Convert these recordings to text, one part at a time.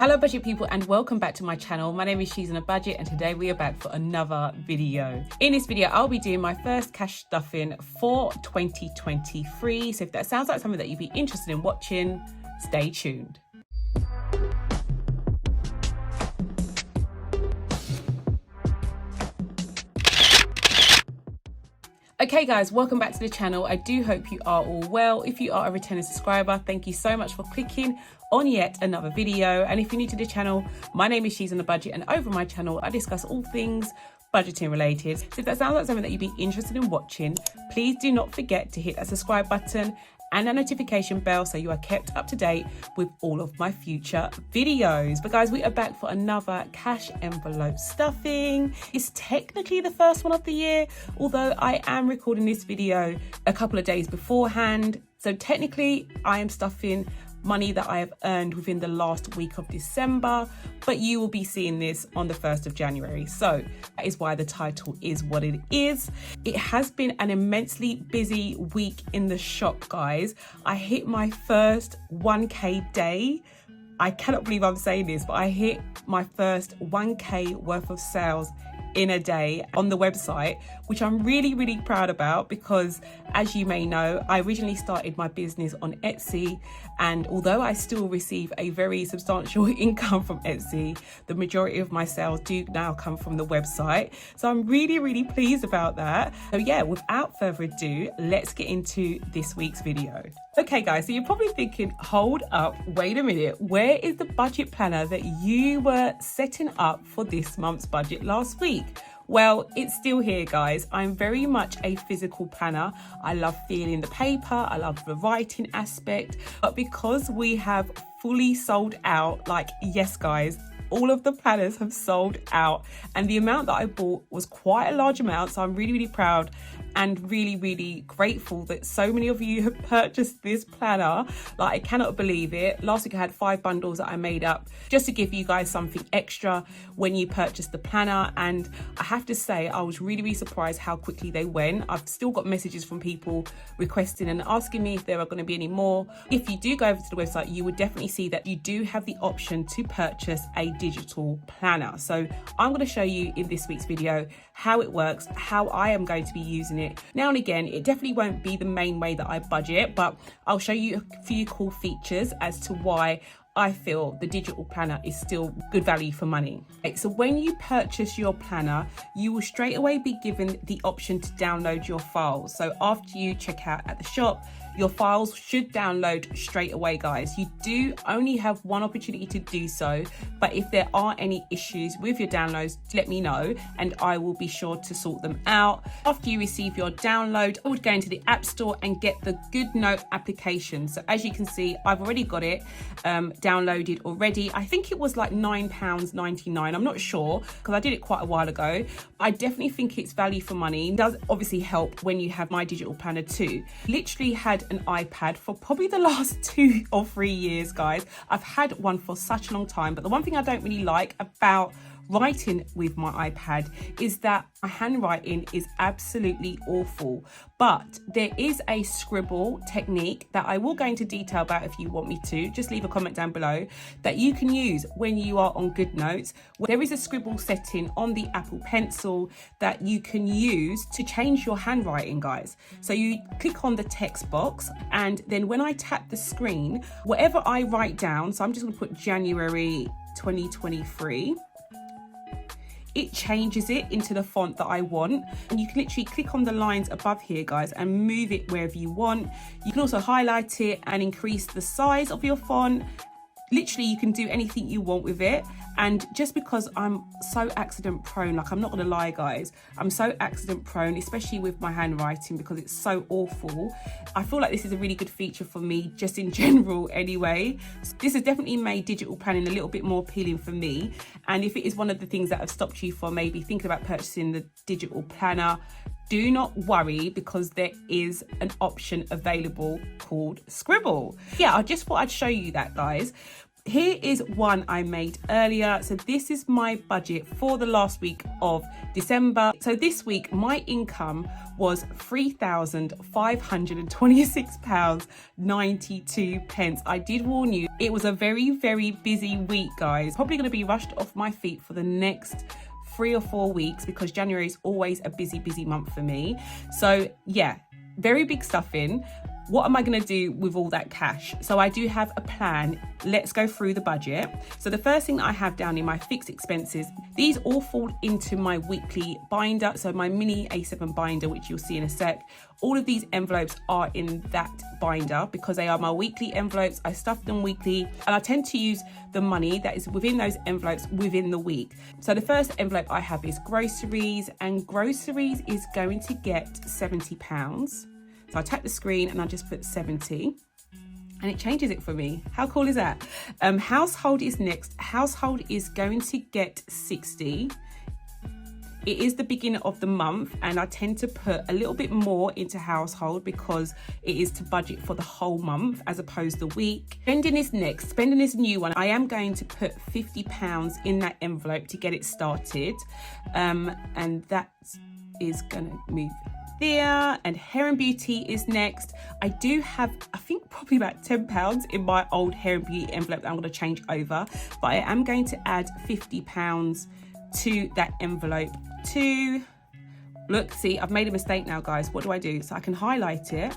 Hello budget people and welcome back to my channel. My name is She's on a Budget and today we are back for another video. In this video I'll be doing my first cash stuffing for 2023. So if that sounds like something that you'd be interested in watching, stay tuned. Okay guys, welcome back to the channel. I do hope you are all well. If you are a returning subscriber, thank you so much for clicking on yet another video. And if you're new to the channel, my name is She's on a Budget and over my channel I discuss all things budgeting related. So if that sounds like something that you'd be interested in watching, please do not forget to hit that subscribe button and a notification bell so you are kept up to date with all of my future videos. But guys, we are back for another cash envelope stuffing. It's technically the first one of the year, although I am recording this video a couple of days beforehand. So technically I am stuffing money that I have earned within the last week of December, but you will be seeing this on the 1st of January. So that is why the title is what it is. It has been an immensely busy week in the shop, guys. I hit my first 1K day. I cannot believe I'm saying this, but I hit my first 1K worth of sales in a day on the website, which I'm really proud about because, as you may know, I originally started my business on Etsy, and although I still receive a very substantial income from Etsy, the majority of my sales do now come from the website. So I'm really pleased about that. So yeah, without further ado, let's get into this week's video. Okay guys, so you're probably thinking, hold up, wait a minute, where is the budget planner that you were setting up for this month's budget last week? Well, it's still here, guys. I'm very much a physical planner. I love feeling the paper. I love the writing aspect. But because we have fully sold out, like, yes, guys, all of the planners have sold out. And the amount that I bought was quite a large amount. So I'm really proud and really grateful that so many of you have purchased this planner. Like, I cannot believe it. Last week I had 5 bundles that I made up just to give you guys something extra when you purchase the planner. And I have to say, I was really surprised how quickly they went. I've still got messages from people requesting and asking me if there are going to be any more. If you do go over to the website, you would definitely see that you do have the option to purchase a digital planner. So I'm going to show you in this week's video how it works, how I am going to be using it. Now and again, it definitely won't be the main way that I budget, but I'll show you a few cool features as to why I feel the digital planner is still good value for money. Okay, so when you purchase your planner, you will straight away be given the option to download your files. So after you check out at the shop, your files should download straight away, guys. You do only have one opportunity to do so, but if there are any issues with your downloads, let me know and I will be sure to sort them out. After you receive your download, I would go into the App Store and get the GoodNote application. So as you can see, I've already got it downloaded already. I think it was like £9.99. I'm not sure because I did it quite a while ago. I definitely think it's value for money. It does obviously help when you have my digital planner too. Literally had an iPad for probably the last 2 or 3 years, guys. I've had one for such a long time, but the one thing I don't really like about writing with my iPad is that my handwriting is absolutely awful. But there is a scribble technique that I will go into detail about if you want me to. Just leave a comment down below that you can use when you are on GoodNotes. There is a scribble setting on the Apple Pencil that you can use to change your handwriting, guys. So you click on the text box and then when I tap the screen, whatever I write down, so I'm just going to put January 2023, it changes it into the font that I want. And you can literally click on the lines above here, guys, and move it wherever you want. You can also highlight it and increase the size of your font. Literally, you can do anything you want with it. And just because I'm so accident prone, like, I'm not gonna lie, guys, I'm so accident prone, especially with my handwriting because it's so awful. I feel like this is a really good feature for me just in general anyway. So this has definitely made digital planning a little bit more appealing for me. And if it is one of the things that have stopped you from maybe thinking about purchasing the digital planner, do not worry because there is an option available called Scribble. Yeah, I just thought I'd show you that, guys. Here is one I made earlier. So this is my budget for the last week of December. So this week my income was £3,526.92. I did warn you, it was a very, very busy week, guys. Probably going to be rushed off my feet for the next 3 or 4 weeks because January is always a busy month for me. So yeah, very big stuff in. What am I going to do with all that cash? So I do have a plan. Let's go through the budget. So the first thing that I have down in my fixed expenses, these all fall into my weekly binder. So my mini A7 binder, which you'll see in a sec. All of these envelopes are in that binder because they are my weekly envelopes. I stuff them weekly and I tend to use the money that is within those envelopes within the week. So the first envelope I have is groceries, and groceries is going to get £70. So I tap the screen and I just put 70 and it changes it for me. How cool is that? Household is next. Household is going to get 60. It is the beginning of the month and I tend to put a little bit more into household because it is to budget for the whole month as opposed to the week. Spending is next. Spending is a new one. I am going to put £50 in that envelope to get it started. And that is going to move there. And hair and beauty is next. I do have, I think probably about £10 in my old hair and beauty envelope that I'm going to change over, but I am going to add £50 to that envelope too. Look, see, I've made a mistake now, guys. What do I do? So I can highlight it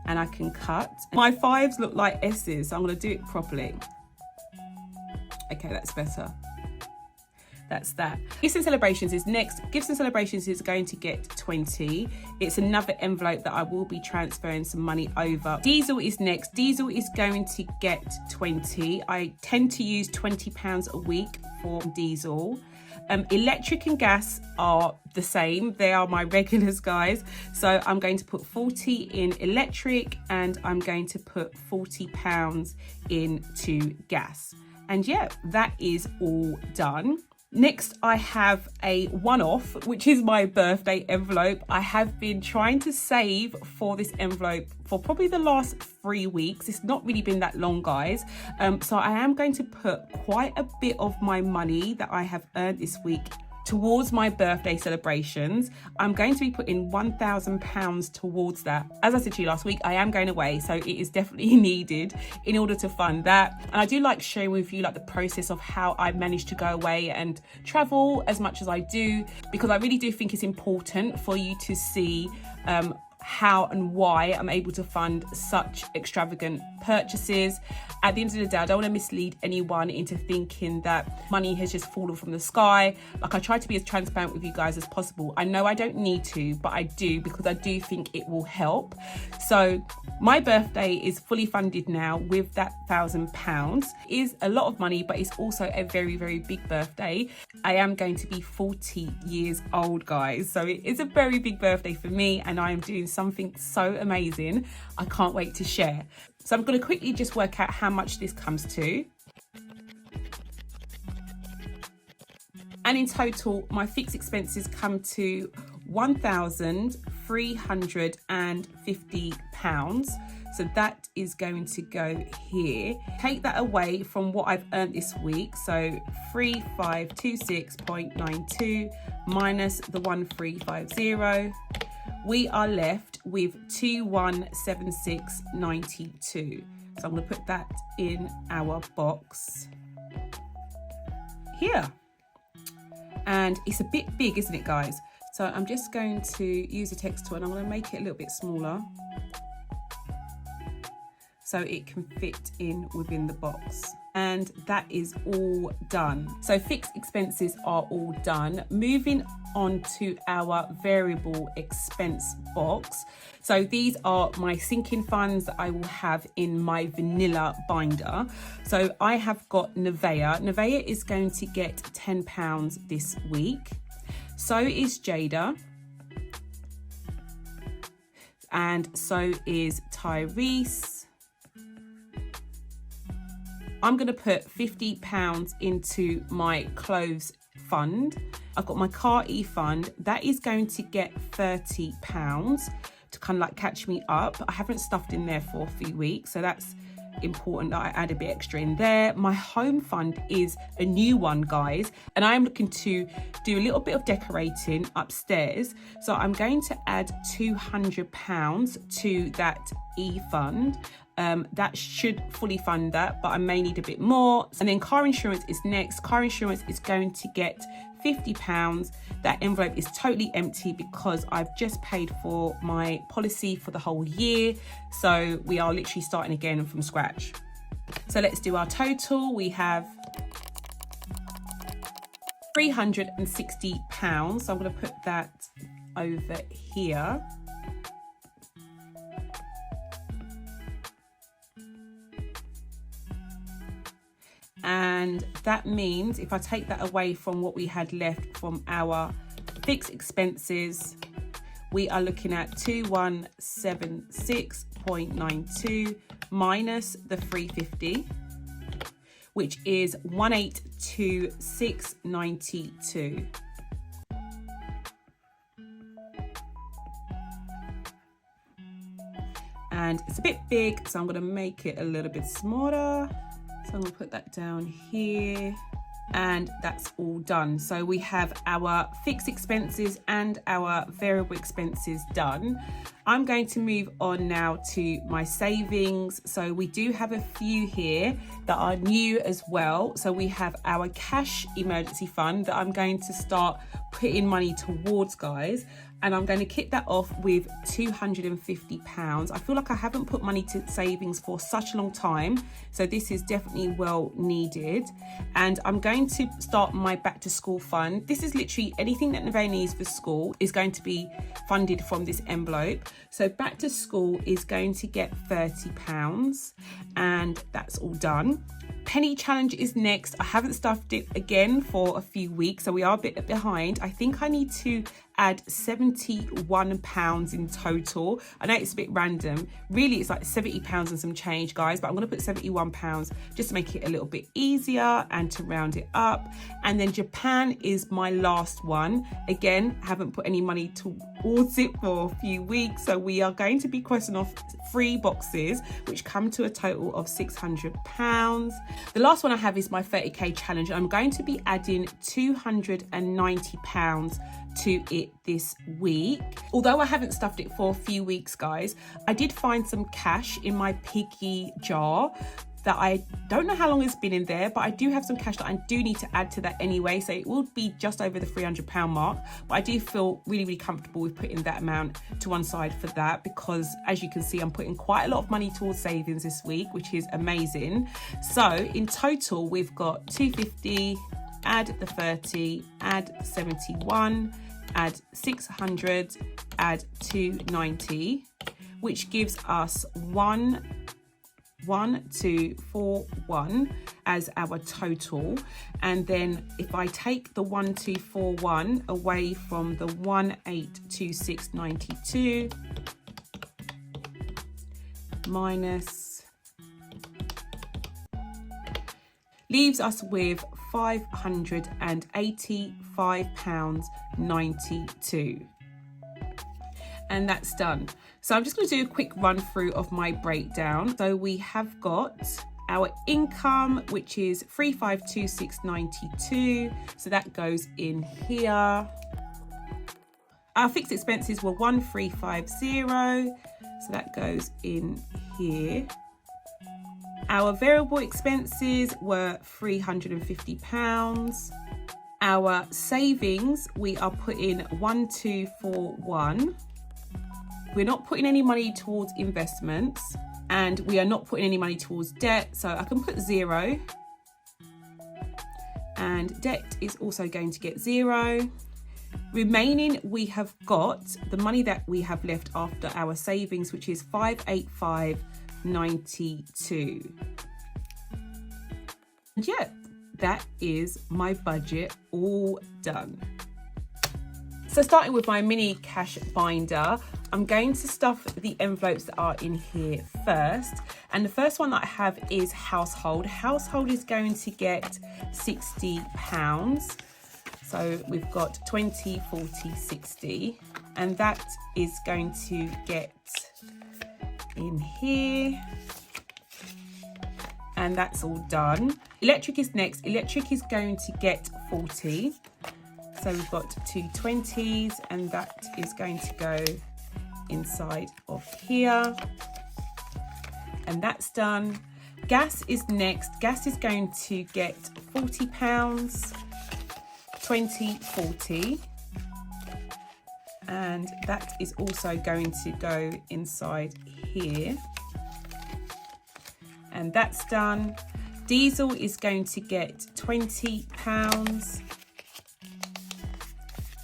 and I can cut. My 5s look like S's, so I'm going to do it properly. Okay, that's better. That's that. Gifts and celebrations is next. Gifts and celebrations is going to get 20. It's another envelope that I will be transferring some money over. Diesel is next. Diesel is going to get 20. I tend to use £20 a week for diesel. Electric and gas are the same. They are my regulars, guys. So I'm going to put 40 in electric and I'm going to put £40 into gas. And yeah, that is all done. Next, I have a one-off, which is my birthday envelope. I have been trying to save for this envelope for probably the last 3 weeks. It's not really been that long, guys. So I am going to put quite a bit of my money that I have earned this week towards my birthday celebrations. I'm going to be putting £1,000 towards that. As I said to you last week, I am going away, so it is definitely needed in order to fund that. And I do like sharing with you like the process of how I managed to go away and travel as much as I do, because I really do think it's important for you to see how and why I'm able to fund such extravagant purchases. At the end of the day, I don't want to mislead anyone into thinking that money has just fallen from the sky. Like, I try to be as transparent with you guys as possible. I know I don't need to, but I do, because I do think it will help. So my birthday is fully funded now with that £1,000. It is a lot of money, but it's also a very, very big birthday. I am going to be 40 years old, guys. So it is a very big birthday for me, and I am doing something so amazing. I can't wait to share. So I'm going to quickly just work out how much this comes to. And in total, my fixed expenses come to £1,350. So that is going to go here. Take that away from what I've earned this week. So 3526.92 minus the 1350. We are left with 2176.92. So I'm going to put that in our box here. And it's a bit big, isn't it, guys? So I'm just going to use a text tool and I'm going to make it a little bit smaller so it can fit in within the box. And that is all done. So fixed expenses are all done. Moving on to our variable expense box. So these are my sinking funds that I will have in my vanilla binder. So I have got Nevea. Nevea is going to get £10 this week. So is Jada. And so is Tyrese. I'm going to put £50 into my clothes fund. I've got my car e-fund. That is going to get £30 to kind of like catch me up. I haven't stuffed in there for a few weeks, so that's important that I add a bit extra in there. My home fund is a new one, guys, and I'm looking to do a little bit of decorating upstairs. So I'm going to add £200 to that e-fund. That should fully fund that, but I may need a bit more. And then car insurance is next. Car insurance is going to get £50. That envelope is totally empty because I've just paid for my policy for the whole year. So we are literally starting again from scratch. So let's do our total. We have £360. So I'm going to put that over here. And that means if I take that away from what we had left from our fixed expenses, we are looking at 2176.92 minus the 350, which is 1826.92. And it's a bit big, so I'm going to make it a little bit smaller. So I'm going to put that down here, and that's all done. So we have our fixed expenses and our variable expenses done. I'm going to move on now to my savings. So we do have a few here that are new as well. So we have our cash emergency fund that I'm going to start putting money towards, guys. And I'm going to kick that off with £250. I feel like I haven't put money to savings for such a long time, so this is definitely well needed. And I'm going to start my back to school fund. This is literally anything that Nevaeh needs for school is going to be funded from this envelope. So back to school is going to get £30, and that's all done. Penny challenge is next. I haven't stuffed it again for a few weeks, so we are a bit behind. I think I need to add £71 in total. I know it's a bit random. Really, it's like £70 and some change, guys, but I'm going to put £71 just to make it a little bit easier and to round it up. And then Japan is my last one. Again, haven't put any money towards it for a few weeks, so we are going to be crossing off 3 boxes, which come to a total of £600. The last one I have is my 30k challenge. I'm going to be adding £290 to it this week. Although I haven't stuffed it for a few weeks, guys, I did find some cash in my piggy jar that I don't know how long it's been in there, but I do have some cash that I do need to add to that anyway, so it will be just over the £300 mark. But I do feel really, really comfortable with putting that amount to one side for that, because as you can see, I'm putting quite a lot of money towards savings this week, which is amazing. So in total, we've got 250, add the 30, add 71, add 600, add 290, which gives us 1241 as our total. And then if I take the 1241 away from the 1826.92 minus, leaves us with £585.92. And that's done. So I'm just going to do a quick run through of my breakdown. So we have got our income, which is 3526.92. So that goes in here. Our fixed expenses were 1350. So that goes in here. Our variable expenses were £350. Our savings, we are putting 1241. We're not putting any money towards investments, and we are not putting any money towards debt, so I can put 0. And debt is also going to get 0. Remaining, we have got the money that we have left after our savings, which is 585.92. And yeah, that is my budget all done. So starting with my mini cash binder, I'm going to stuff the envelopes that are in here first. And the first one that I have is household. Household is going to get £60. So we've got 20, 40, 60. And that is going to get in here. and that's all done. Electric is next. Electric is going to get 40. So we've got 2 20s, and that is going to go inside of here. And that's done. Gas is next. Gas is going to get £40, 20, 40. And that is also going to go inside here. And that's done. Diesel is going to get £20.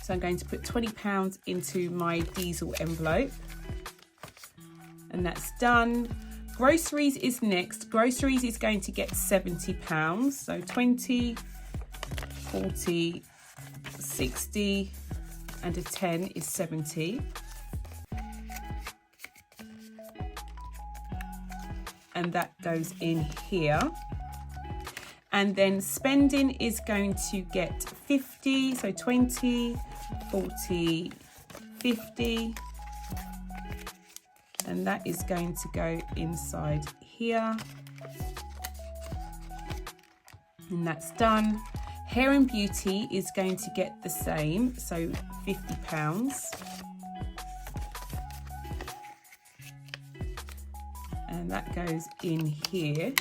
So I'm going to put £20 into my diesel envelope. And that's done. Groceries is next. Groceries is going to get £70. So 20, 40, 60, and a 10 is 70. And that goes in here. And then spending is going to get 50. So 20, 40, 50. And that is going to go inside here. And that's done. Hair and beauty is going to get the same, so £50. And that goes in here.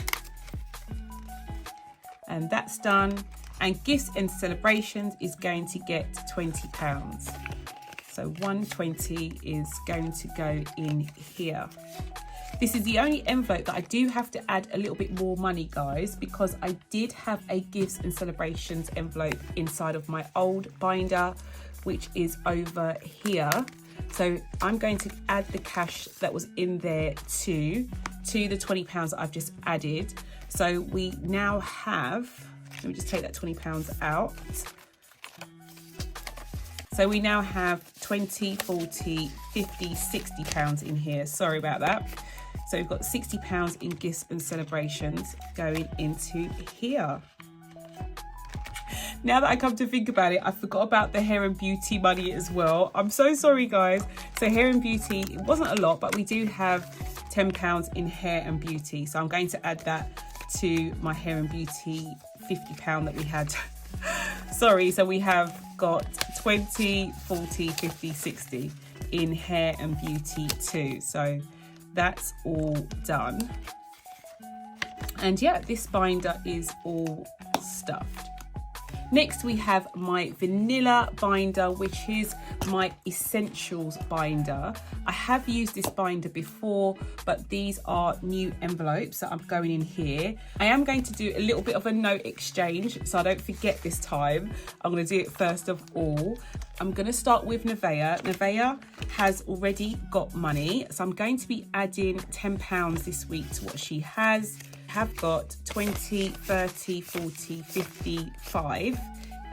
And that's done. And gifts and celebrations is going to get £20. So 120 is going to go in here. This is the only envelope that I do have to add a little bit more money, guys, because I did have a gifts and celebrations envelope inside of my old binder, which is over here. So I'm going to add the cash that was in there to the £20 that I've just added. So we now have, let me just take that £20 out. So we now have 20, 40, 50, £60 in here. Sorry about that. So we've got £60 in gifts and celebrations going into here. Now that I come to think about it, I forgot about the hair and beauty money as well. I'm so sorry, guys. So hair and beauty, it wasn't a lot, but we do have £10 in hair and beauty. So I'm going to add that to my hair and beauty £50 that we had. Sorry, so we have got 20, 40, 50, 60 in hair and beauty too. So that's all done. And yeah, this binder is all stuffed. Next, we have my vanilla binder, which is my essentials binder. I have used this binder before, but these are new envelopes that I'm going in here. I am going to do a little bit of a note exchange, so I don't forget this time. I'm going to do it first of all. I'm going to start with Nevaeh. Nevaeh has already got money, so I'm going to be adding £10 this week to what she has. Have got 20, 30, 40, 55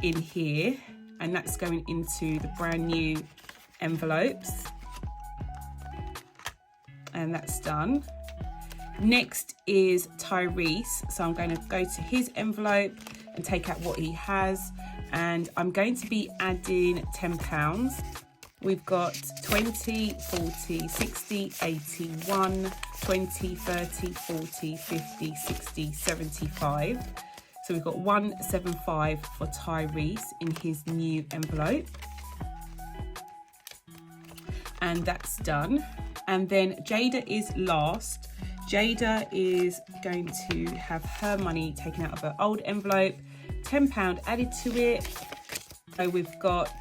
in here, and that's going into the brand new envelopes, and that's done. Next is Tyrese, so I'm going to go to his envelope and take out what he has, and I'm going to be adding £10. We've got 20, 40, 60, 81, 20, 30, 40, 50, 60, 75. So we've got 175 for Tyrese in his new envelope. And that's done. And then Jada is last. Jada is going to have her money taken out of her old envelope, £10 added to it. So we've got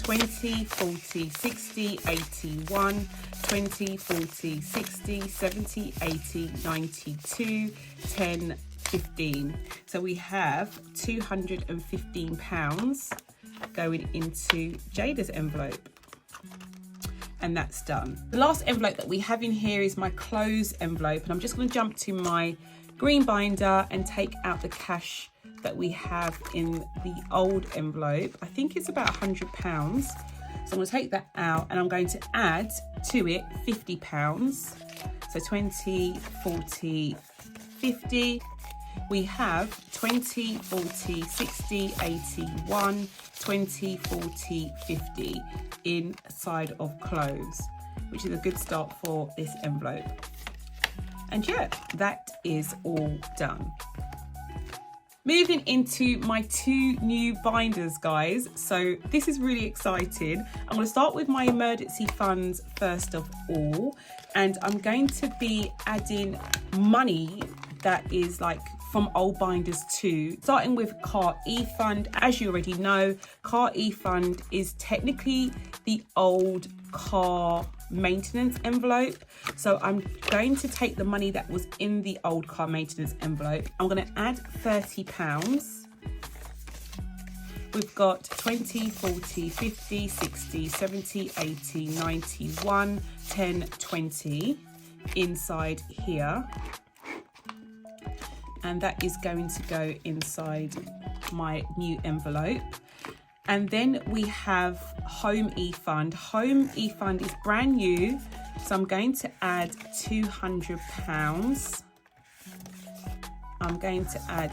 20, 40, 60, 81, 20, 40, 60, 70, 80, 92, 10, 15. So we have £215 going into Jada's envelope. And that's done. The last envelope that we have in here is my clothes envelope, and I'm just going to jump to my green binder and take out the cash that we have in the old envelope. I think it's about £100. So I'm going to take that out, and I'm going to add to it £50. So 20, 40, 50. We have 20, 40, 60, 81, 20, 40, 50 inside of clothes, which is a good start for this envelope. And yeah, that is all done. Moving into my 2 new binders, guys. So this is really exciting. I'm going to start with my emergency funds first of all. And I'm going to be adding money that is like from old binders too. Starting with car e-fund. As you already know, car e-fund is technically the old car maintenance envelope. So I'm going to take the money that was in the old car maintenance envelope. I'm going to add £30. We've got 20, 40, 50, 60, 70, 80, 90, 1, 10, 20 inside here. And that is going to go inside my new envelope. And then we have Home eFund. Home eFund is brand new, so I'm going to add £200. I'm going to add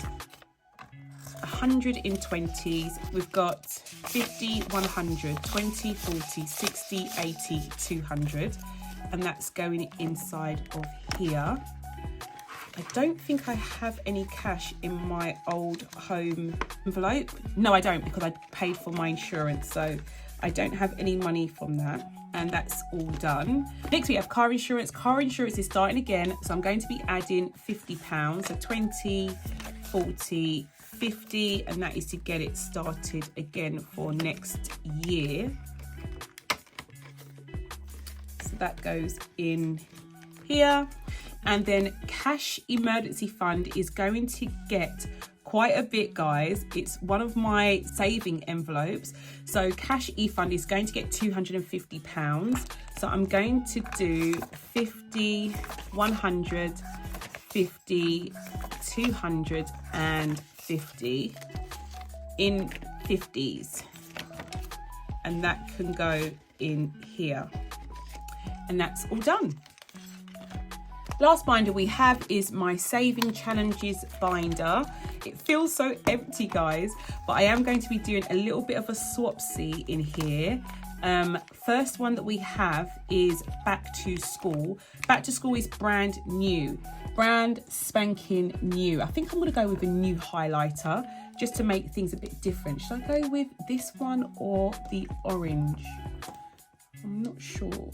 100 in 20s. We've got 50, 100, 20, 40, 60, 80, 200. And that's going inside of here. I don't think I have any cash in my old home envelope. No, I don't, because I paid for my insurance, so I don't have any money from that. And that's all done. Next we have car insurance. Car insurance is starting again, so I'm going to be adding £50. So 20, 40, 50, and that is to get it started again for next year. So that goes in here. And then cash emergency fund is going to get quite a bit, guys. It's one of my saving envelopes. So cash e-fund is going to get £250. So I'm going to do 50, 100, 50, 200 and 50 in 50s. And that can go in here. And that's all done. Last binder we have is my Saving Challenges binder. It feels so empty, guys, but I am going to be doing a little bit of a swapsy in here. First one that we have is Back to School. Back to School is brand new, brand spanking new. I think I'm going to go with a new highlighter just to make things a bit different. Should I go with this one or the orange? I'm not sure.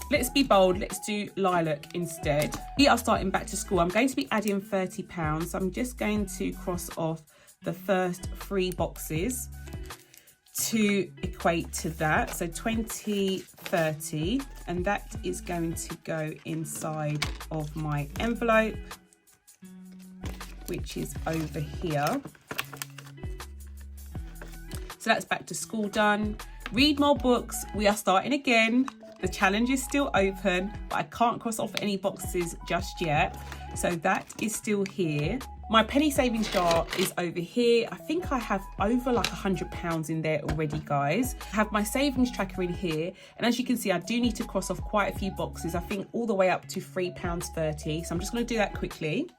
Let's be bold, let's do lilac instead. We are starting Back to School. I'm going to be adding £30. So I'm just going to cross off the first 3 boxes to equate to that. So 20, 30, and that is going to go inside of my envelope, which is over here. So that's Back to School done. Read more books. We are starting again. The challenge is still open, but I can't cross off any boxes just yet. So that is still here. My penny savings jar is over here. I think I have over like £100 in there already, guys. I have my savings tracker in here. And as you can see, I do need to cross off quite a few boxes. I think all the way up to £3.30. So I'm just gonna do that quickly.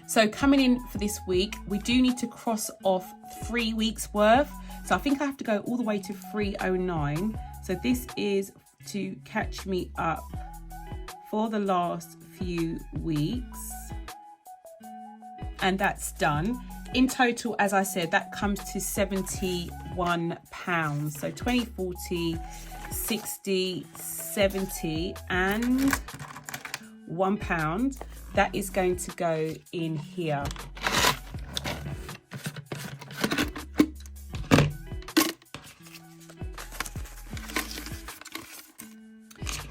So coming in for this week, we do need to cross off 3 weeks worth. So I think I have to go all the way to 309. So this is to catch me up for the last few weeks, and that's done. In total, as I said, that comes to £71. So 20, 40, 60, 70 and £1. That is going to go in here.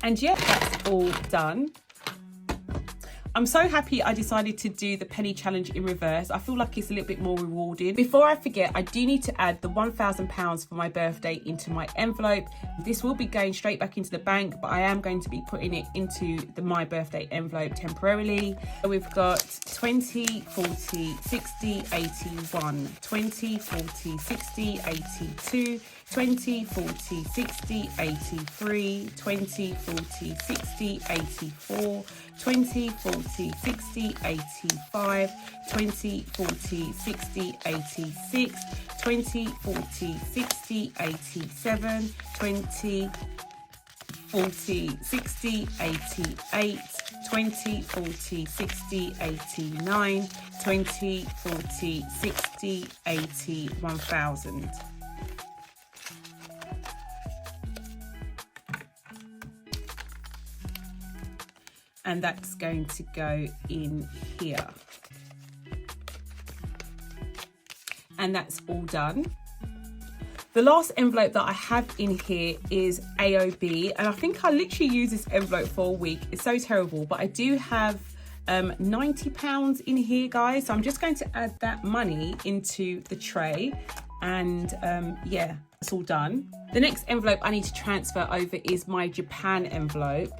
And yeah, that's all done. I'm so happy I decided to do the penny challenge in reverse. I feel like it's a little bit more rewarding. Before I forget, I do need to add the £1,000 for my birthday into my envelope. This will be going straight back into the bank, but I am going to be putting it into the my birthday envelope temporarily. So we've got 20, 40, 60, 81, 20, 40, 60, 82, 20, 40, 60, 83, 20, 40, 60, 84, 20, 40, 60, 85, 20, 40, 60, 86, 20, 40, 60, 87, 20, 40, 60, 88, 20, 40, 60, 89, 20, 40, 60, 80, 1000. And that's going to go in here. And that's all done. The last envelope that I have in here is S.O.A.B, and I think I literally use this envelope for a week. It's so terrible, but I do have £90 in here, guys. So I'm just going to add that money into the tray, and yeah, it's all done. The next envelope I need to transfer over is my Japan envelope.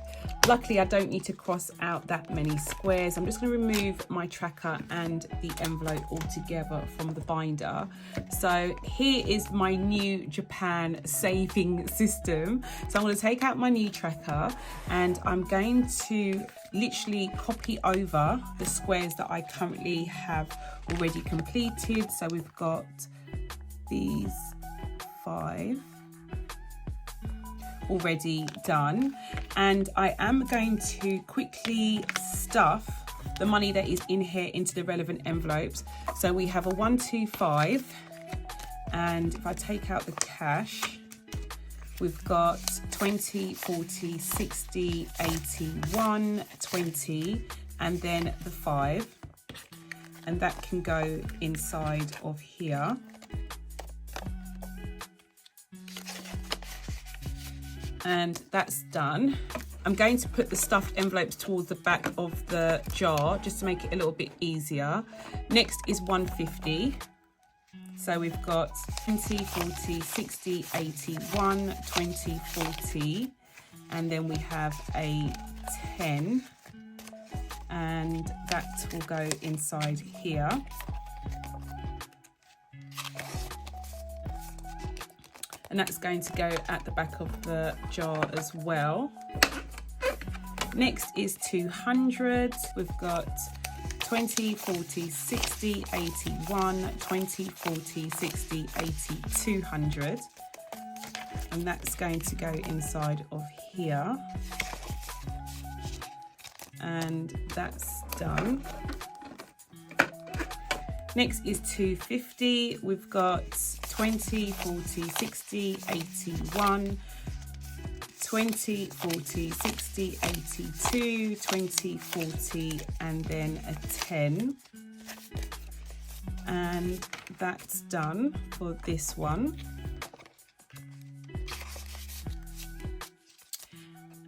Luckily, I don't need to cross out that many squares. I'm just going to remove my tracker and the envelope altogether from the binder. So here is my new Japan saving system. So I'm going to take out my new tracker and I'm going to literally copy over the squares that I currently have already completed. So we've got these 5 already done, and I am going to quickly stuff the money that is in here into the relevant envelopes. So we have a 125, and if I take out the cash, we've got 20, 40, 60, 81, 20, and then the 5, and that can go inside of here. And that's done. I'm going to put the stuffed envelopes towards the back of the jar just to make it a little bit easier. Next is 150. So we've got 20, 40, 60, 81, 20, 40, and then we have a 10, and that will go inside here. And that's going to go at the back of the jar as well. Next is 200. We've got 20, 40, 60, 81, 20, 40, 60, 80, 200. And that's going to go inside of here. And that's done. Next is 250. We've got 20, 40, 60, 81, 20, 40, 60, 82, 20, 40, and then a 10. And that's done for this one.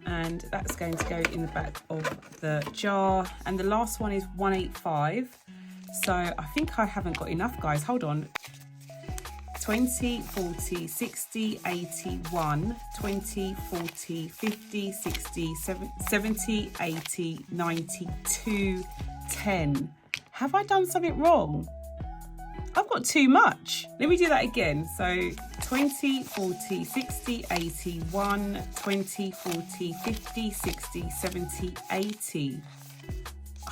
And that's going to go in the back of the jar. And the last one is 185. So I think I haven't got enough, guys. Hold on. 20, 40, 60, 81, 20, 40, 50, 60, 70, 80, 92, 10. Have I done something wrong? I've got too much. Let me do that again. So 20, 40, 60, 81, 20, 40, 50, 60, 70, 80.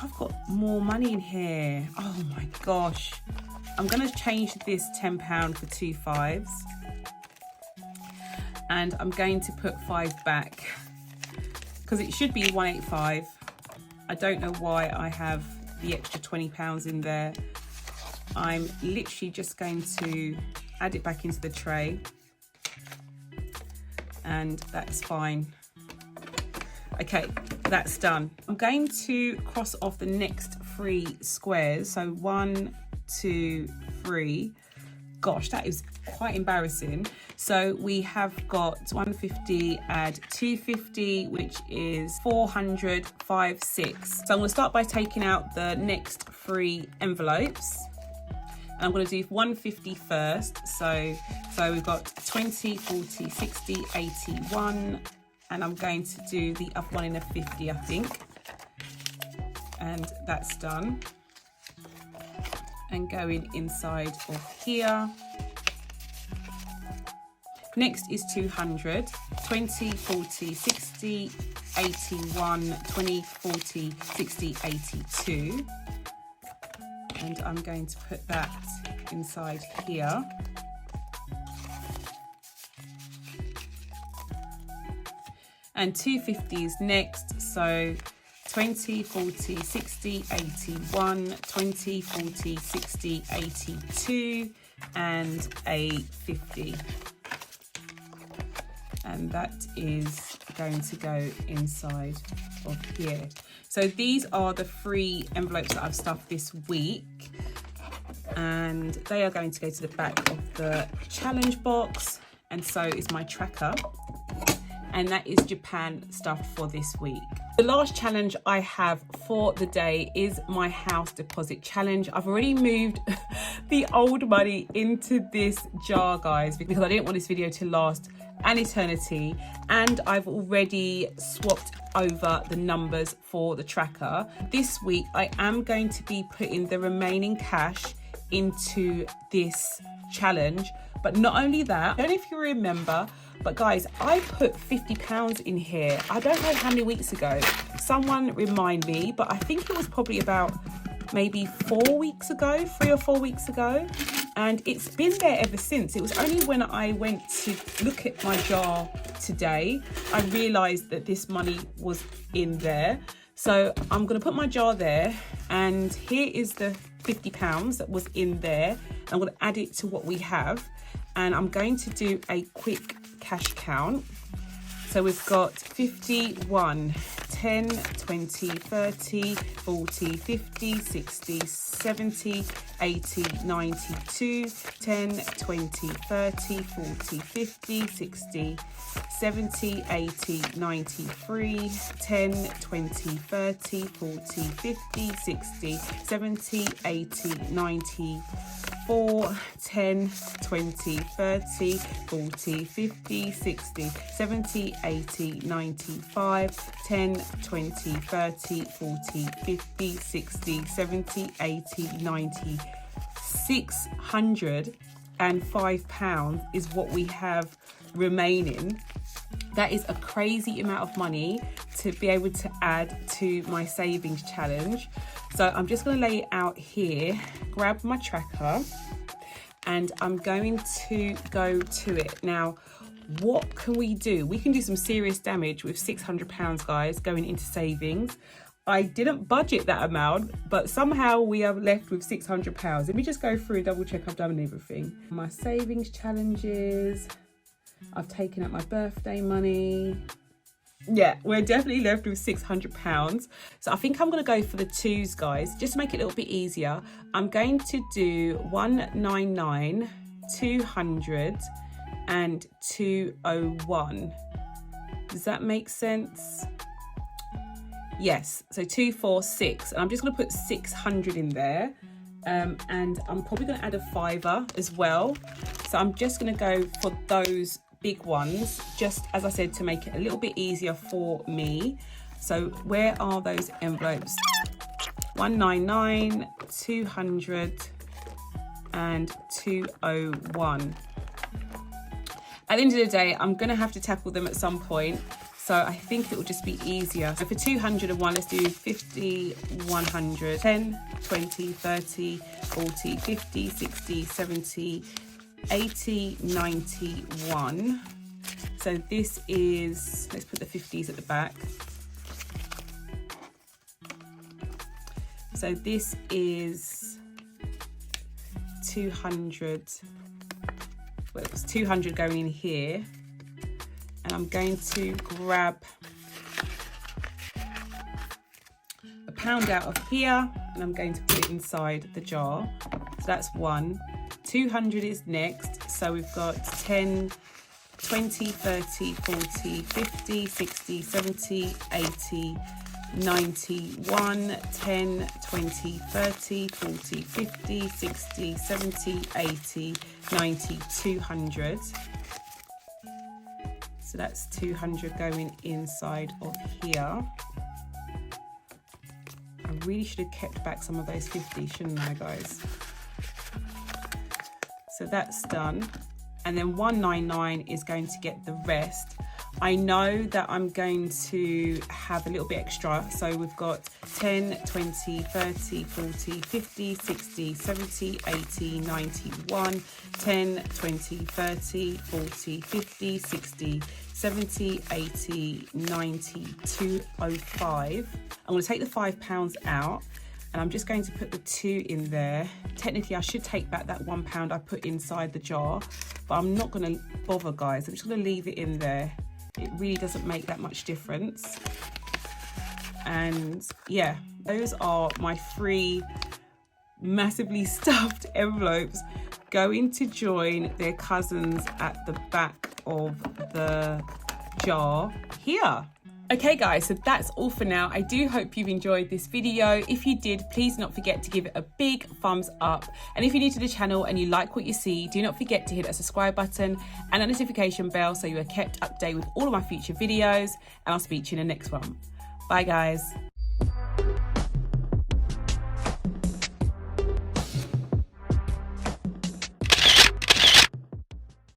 I've got more money in here. Oh my gosh. I'm going to change this £10 for 2 5s. And I'm going to put 5 back because it should be 185. I don't know why I have the extra £20 in there. I'm literally just going to add it back into the tray. And that's fine. Okay, that's done. I'm going to cross off the next 3 squares. So 1, 2, 3. Gosh, that is quite embarrassing. So we have got 150, add 250, which is 400, 5, 6. So I'm going to start by taking out the next 3 envelopes. And I'm going to do 150 first. So we've got 20, 40, 60, 81. And I'm going to do the other one in a 50, I think. And that's done. And going inside of here. Next is 200. 20, 40, 60, 81, 20, 40, 60, 82. And I'm going to put that inside here. and 2 50s next. So 20, 40, 60, 81, 20, 40, 60, 82, and a 50. And that is going to go inside of here. So these are the 3 envelopes that I've stuffed this week, and they are going to go to the back of the challenge box, and so is my tracker, and that is Japan stuff for this week. The last challenge I have for the day is my house deposit challenge. I've already moved the old money into this jar, guys, because I didn't want this video to last an eternity, and I've already swapped over the numbers for the tracker. This week I am going to be putting the remaining cash into this challenge, but not only that, I don't know if you remember, but guys, I put £50 in here. I don't know how many weeks ago. Someone remind me, but I think it was probably about maybe 4 weeks ago, 3 or 4 weeks ago. And it's been there ever since. It was only when I went to look at my jar today, I realized that this money was in there. So I'm gonna put my jar there, and here is the £50 that was in there. I'm gonna add it to what we have, and I'm going to do a quick cash count. So we've got 51, 10, 20, 30, 40, 50, 60, 70, 80, 92, 10, 20, 30, 40, 50, 60, 70, 80, 93, 10, 20, 30, 40, 50, 60, 70, 80, 94, 10, 20, 30, 40, 50, 60, 70, 80, 95, 10, 20, 30, 40, 50, 60, 70, 80, 90, £605 is what we have remaining. That is a crazy amount of money to be able to add to my savings challenge. So I'm just going to lay it out here, grab my tracker, and I'm going to go to it. Now, what can we do? We can do some serious damage with £600, guys, going into savings. I didn't budget that amount, but somehow we are left with £600. Let me just go through and double check I've done everything. My savings challenges, I've taken out my birthday money. Yeah, we're definitely left with £600. So I think I'm going to go for the 2s, guys, just to make it a little bit easier. I'm going to do 199, 200, and 201. Does that make sense? Yes, so 246, and I'm just going to put 600 in there, and I'm probably going to add a £5 as well. So I'm just going to go for those big ones, just as I said, to make it a little bit easier for me. So where are those envelopes? 199, 200, and 201. At the end of the day, I'm going to have to tackle them at some point. So I think it will just be easier. So for 201, let's do 50, 100, 10, 20, 30, 40, 50, 60, 70, 80, 91. So this is, let's put the 50s at the back. So this is 200. Well, it was 200 going in here. And I'm going to grab £1 out of here, and I'm going to put it inside the jar. So that's 1. 200 is next. So we've got 10, 20, 30, 40, 50, 60, 70, 80, 91, 10, 20, 30, 40, 50, 60, 70, 80, 90, 200. So that's 200 going inside of here. I really should have kept back some of those 50, shouldn't I, guys? So that's done. And then 199 is going to get the rest. I know that I'm going to have a little bit extra. So we've got 10, 20, 30, 40, 50, 60, 70, 80, 91, 10, 20, 30, 40, 50, 60, 70, 80, 90, 205. I'm going to take the £5 out. And I'm just going to put the 2 in there. Technically, I should take back that £1 I put inside the jar, but I'm not going to bother, guys. I'm just going to leave it in there. It really doesn't make that much difference. And yeah, those are my 3 massively stuffed envelopes going to join their cousins at the back of the jar here. Okay guys, so that's all for now. I do hope you've enjoyed this video. If you did, please not forget to give it a big thumbs up. And if you're new to the channel and you like what you see, do not forget to hit that subscribe button and that notification bell so you are kept updated with all of my future videos. And I'll speak to you in the next one. Bye guys.